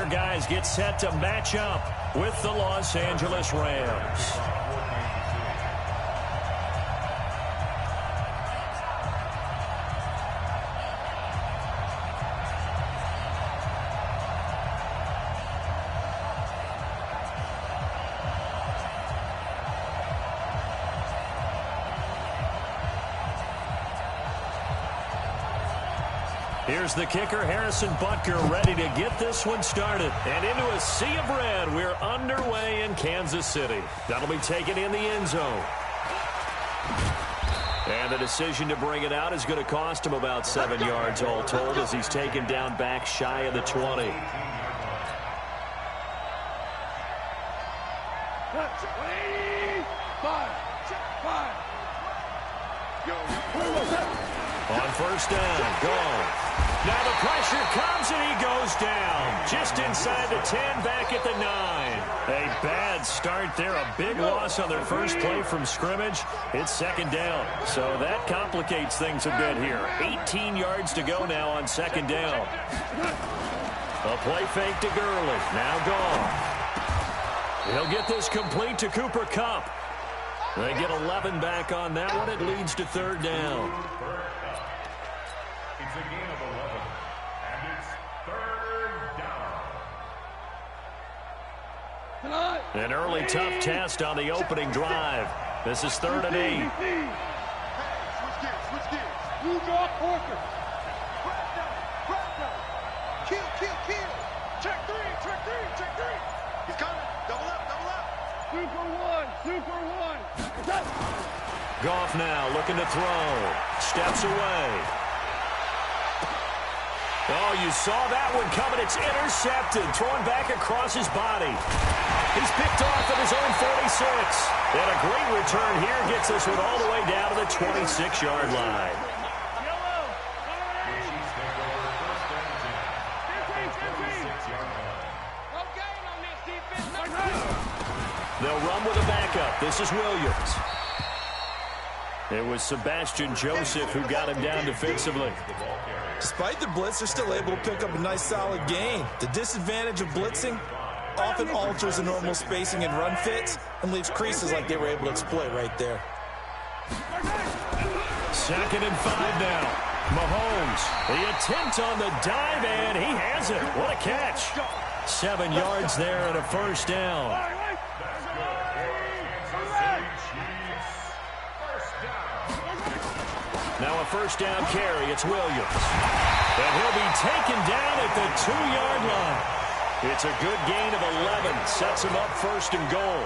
guys get set to match up with the Los Angeles Rams. Here's the kicker, Harrison Butker, ready to get this one started. And into a sea of red, we're underway in Kansas City. That'll be taken in the end zone. And the decision to bring it out is going to cost him about 7 yards all told as he's taken down back shy of the 20. On first down, gone. Now the pressure comes and he goes down. Just inside the 10, back at the 9. A bad start there, a big loss on their first play from scrimmage. It's second down, so that complicates things a bit here. 18 yards to go now on second down. A play fake to Gurley, now gone. He'll get this complete to Cooper Kupp. They get 11 back on that one. It leads to third down. It's a gain of 11, and it's third down. An early tough test on the opening drive. This is 3rd and 8. Switch gears. You draw Parker. Kill. Check three. He's coming. Double up. Super one. Goff now looking to throw. Steps away. Oh, you saw that one coming. It's intercepted. Thrown back across his body. He's picked off at his own 46. And a great return here gets this one all the way down to the 26-yard line. They'll run with a backup. This is Williams. It was Sebastian Joseph who got him down defensively. Despite the blitz, they're still able to pick up a nice solid gain. The disadvantage of blitzing often alters the normal spacing and run fits and leaves creases like they were able to exploit right there. 2nd and 5 now. Mahomes, the attempt on the dive, and he has it. What a catch. 7 yards there and a first down. Now a first down carry. It's Williams. And he'll be taken down at the 2-yard line. It's a good gain of 11. Sets him up 1st and goal.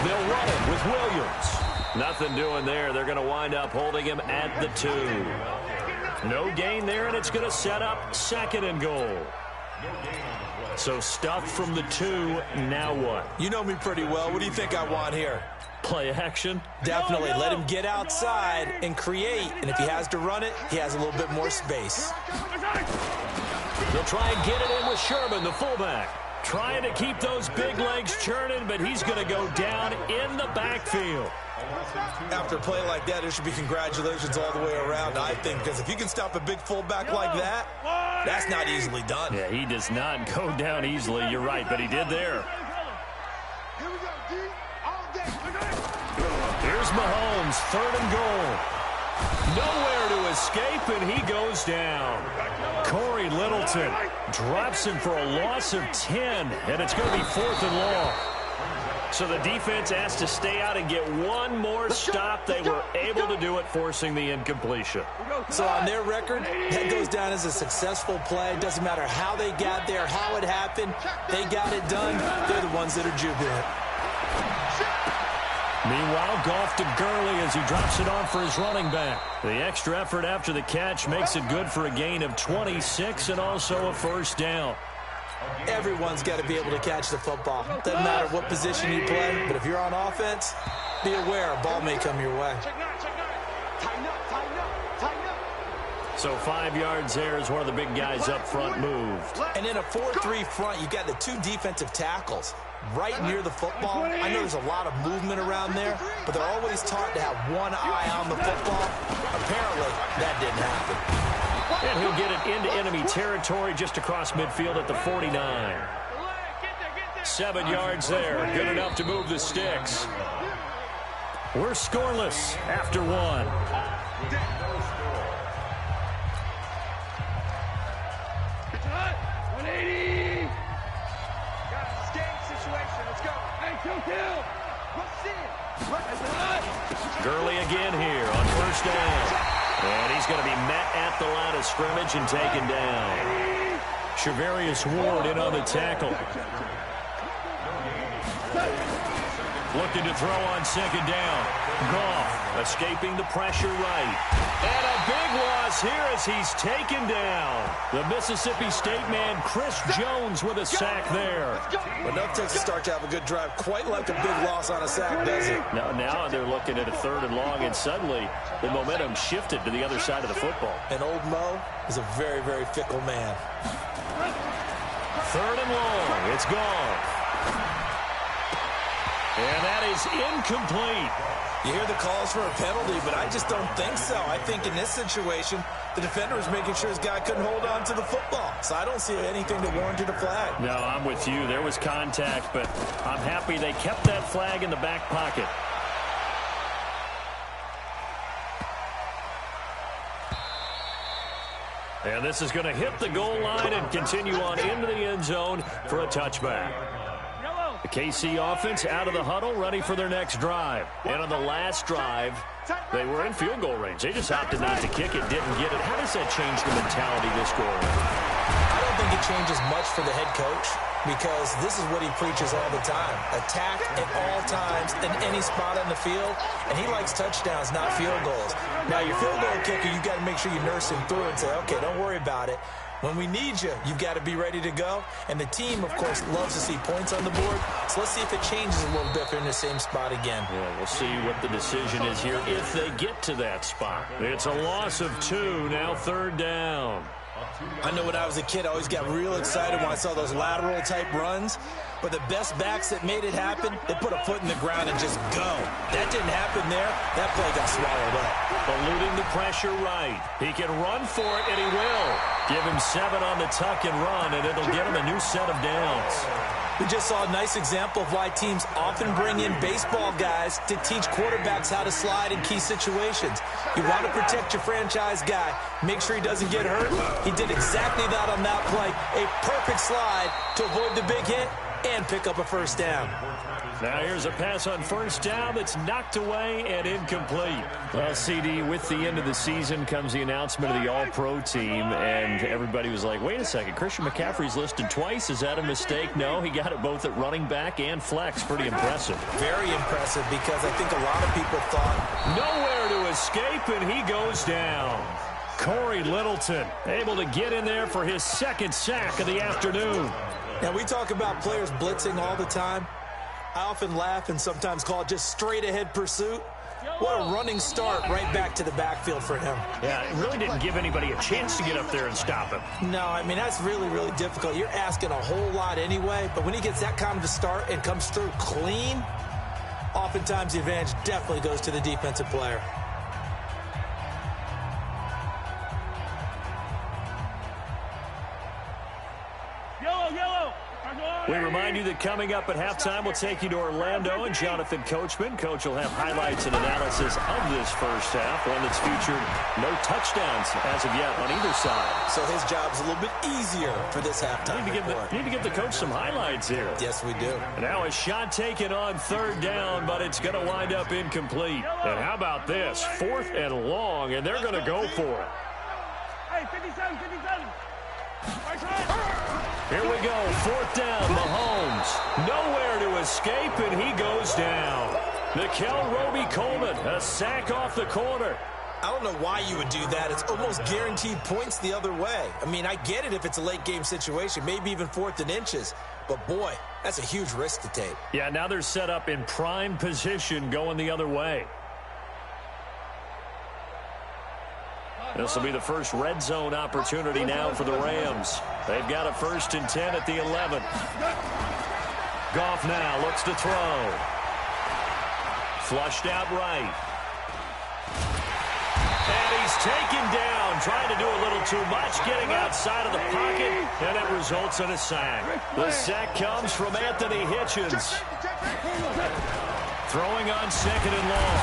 They'll run it with Williams. Nothing doing there. They're going to wind up holding him at the 2. No gain there, and it's going to set up 2nd and goal. So stuffed from the 2, now what? You know me pretty well. What do you think I want here? Play action? Definitely. Let him get outside and create. And if he has to run it, he has a little bit more space. They'll try and get it in with Sherman, the fullback. Trying to keep those big legs churning, but he's going to go down in the backfield. After a play like that, there should be congratulations all the way around, I think, because if you can stop a big fullback like that, that's not easily done. Yeah, he does not go down easily. You're right, but he did there. Here's Mahomes, 3rd and goal. Nowhere to escape, and he goes down. Corey Littleton drops him for a loss of 10, and it's going to be 4th and long. So the defense has to stay out and get one more stop. They were able to do it, forcing the incompletion. So on their record, that goes down as a successful play. Doesn't matter how they got there, how it happened. They got it done. They're the ones that are jubilant. Meanwhile, Goff to Gurley as he drops it on for his running back. The extra effort after the catch makes it good for a gain of 26 and also a first down. Everyone's got to be able to catch the football. Doesn't matter what position you play, but if you're on offense, be aware a ball may come your way. So 5 yards there as one of the big guys up front moved. And in a 4-3 front, you got the 2 defensive tackles. right near the football. I know there's a lot of movement around there, but they're always taught to have one eye on the football. Apparently, that didn't happen. And he'll get it into enemy territory just across midfield at the 49. 7 yards there, good enough to move the sticks. We're scoreless after 1. 180. Got a skate situation. Let's go. Hey, kill. Gurley again here on first down. And he's going to be met at the line of scrimmage and taken down. Shavarius Ward in on the tackle. Looking to throw on second down. Goff escaping the pressure right. And a big loss here as he's taken down. The Mississippi State man, Chris Jones, with a sack there. Enough takes to start to have a good drive. Quite like a big loss on a sack, does it? Now they're looking at a 3rd and long, and suddenly the momentum shifted to the other side of the football. And old Mo is a very, very fickle man. 3rd and long. It's gone. And that is incomplete. You hear the calls for a penalty, but I just don't think so. I think in this situation, the defender was making sure his guy couldn't hold on to the football. So I don't see anything that warranted a flag. No, I'm with you. There was contact, but I'm happy they kept that flag in the back pocket. And this is going to hit the goal line and continue on into the end zone for a touchback. The KC offense out of the huddle, ready for their next drive. And on the last drive, they were in field goal range. They just opted not to kick it, didn't get it. How does that change the mentality this go around? I don't think it changes much for the head coach because this is what he preaches all the time. Attack at all times in any spot on the field, and he likes touchdowns, not field goals. Now, your field goal kicker, you've got to make sure you nurse him through and say, okay, don't worry about it. When we need you, you've got to be ready to go. And the team, of course, loves to see points on the board. So let's see if it changes a little bit if they're in the same spot again. Yeah, we'll see what the decision is here if they get to that spot. It's a loss of 2, now 3rd down. I know when I was a kid, I always got real excited when I saw those lateral-type runs. But the best backs that made it happen, they put a foot in the ground and just go. That didn't happen there. That play got swallowed up. Eluding the pressure right. He can run for it, and he will. Give him 7 on the tuck and run, and it'll get him a new set of downs. We just saw a nice example of why teams often bring in baseball guys to teach quarterbacks how to slide in key situations. You want to protect your franchise guy. Make sure he doesn't get hurt. He did exactly that on that play. A perfect slide to avoid the big hit and pick up a first down. Now here's a pass on first down that's knocked away and incomplete. Well, CD, with the end of the season comes the announcement of the All-Pro team, and everybody was like, wait a second, Christian McCaffrey's listed twice. Is that a mistake? No, he got it both at running back and flex. Pretty impressive. Very impressive because I think a lot of people thought nowhere to escape, and he goes down. Corey Littleton able to get in there for his 2nd sack of the afternoon. Now, we talk about players blitzing all the time. I often laugh and sometimes call it just straight-ahead pursuit. What a running start right back to the backfield for him. Yeah, it really didn't give anybody a chance to get up there and stop him. No, I mean, that's really, really difficult. You're asking a whole lot anyway, but when he gets that kind of a start and comes through clean, oftentimes the advantage definitely goes to the defensive player. We remind you that coming up at halftime, we'll take you to Orlando and Jonathan Coachman. Coach will have highlights and analysis of this first half, one that's featured no touchdowns as of yet on either side. So his job's a little bit easier for this halftime report. Need to give the coach some highlights here. Yes, we do. Now a shot taken on 3rd down, but it's going to wind up incomplete. And how about this? 4th and long, and they're going to go for it. Hey, 57. Here we go, 4th down, Mahomes. Nowhere to escape, and he goes down. Nickel Roby-Coleman, a sack off the corner. I don't know why you would do that. It's almost guaranteed points the other way. I mean, I get it if it's a late-game situation, maybe even 4th and inches. But, boy, that's a huge risk to take. Yeah, now they're set up in prime position going the other way. This will be the first red zone opportunity now for the Rams. They've got a 1st and 10 at the 11. Goff now looks to throw. Flushed out right. And he's taken down, trying to do a little too much, getting outside of the pocket, and it results in a sack. The sack comes from Anthony Hitchens. Throwing on second and long.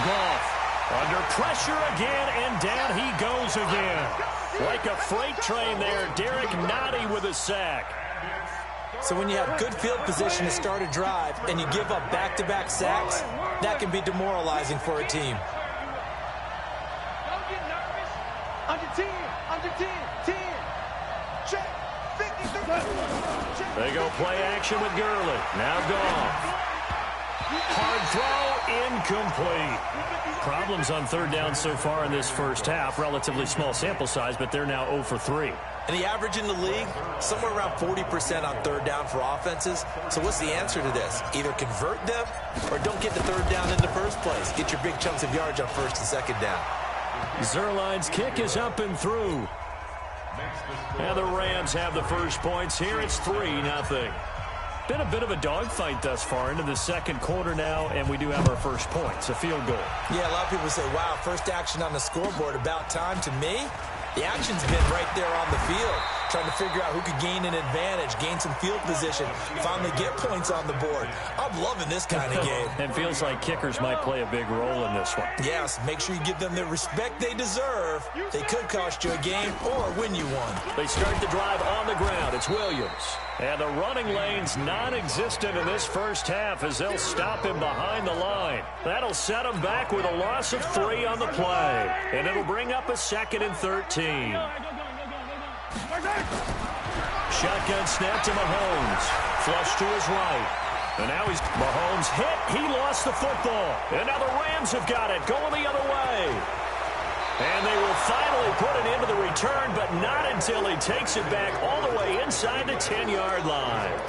Goff under pressure again, and down he goes again. Like a freight train there, Derek Nottie with a sack. So when you have good field position to start a drive and you give up back-to-back sacks, that can be demoralizing for a team. Don't get nervous. Under 10, under 10, 10. Check. 50, 30. They go play action with Gurley. Now Goff. Hard throw, incomplete. Problems on third down so far in this first half. Relatively small sample size, but they're now 0 for 3. And the average in the league, somewhere around 40% on third down for offenses. So what's the answer to this? Either convert them or don't get the third down in the first place. Get your big chunks of yards on first and second down. Zerline's kick is up and through. And the Rams have the first points here. It's 3-0. Been a bit of a dogfight thus far into the second quarter now, and we do have our first points, a field goal. Yeah, a lot of people say, wow, first action on the scoreboard, about time. To me, the action's been right there on the field, trying to figure out who could gain an advantage, gain some field position, finally get points on the board. I'm loving this kind of game. It feels like kickers might play a big role in this one. Yes, make sure you give them the respect they deserve. They could cost you a game or win you one. They start the drive on the ground. It's Williams. And the running lane's non-existent in this first half as they'll stop him behind the line. That'll set him back with a loss of 3 on the play. And it'll bring up a 2nd and 13. Shotgun snap to Mahomes. Flush to his right. And now Mahomes hit. He lost the football. And now the Rams have got it, going the other way. And they will finally put an end to the return, but not until he takes it back all the way inside the 10-yard line.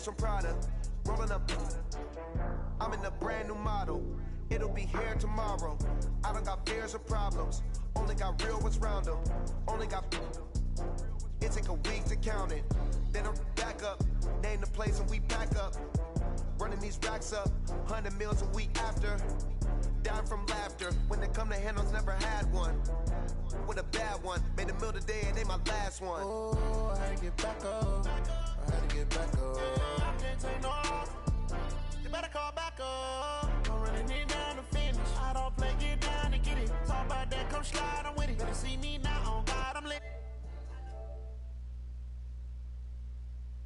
From Prada, rolling up. I'm in a brand new model. It'll be here tomorrow. I don't got fears or problems. Only got real ones round them. Only got. It take a week to count it. Then I'm back up. Name the place and we pack up. Running these racks up. 100 meals a week after. Down from laughter. When they come to handles, never had one. With a bad one. Made a meal today and they my last one. Oh, I had to get back up. I had to get back up. I can't take no off. You better call back up.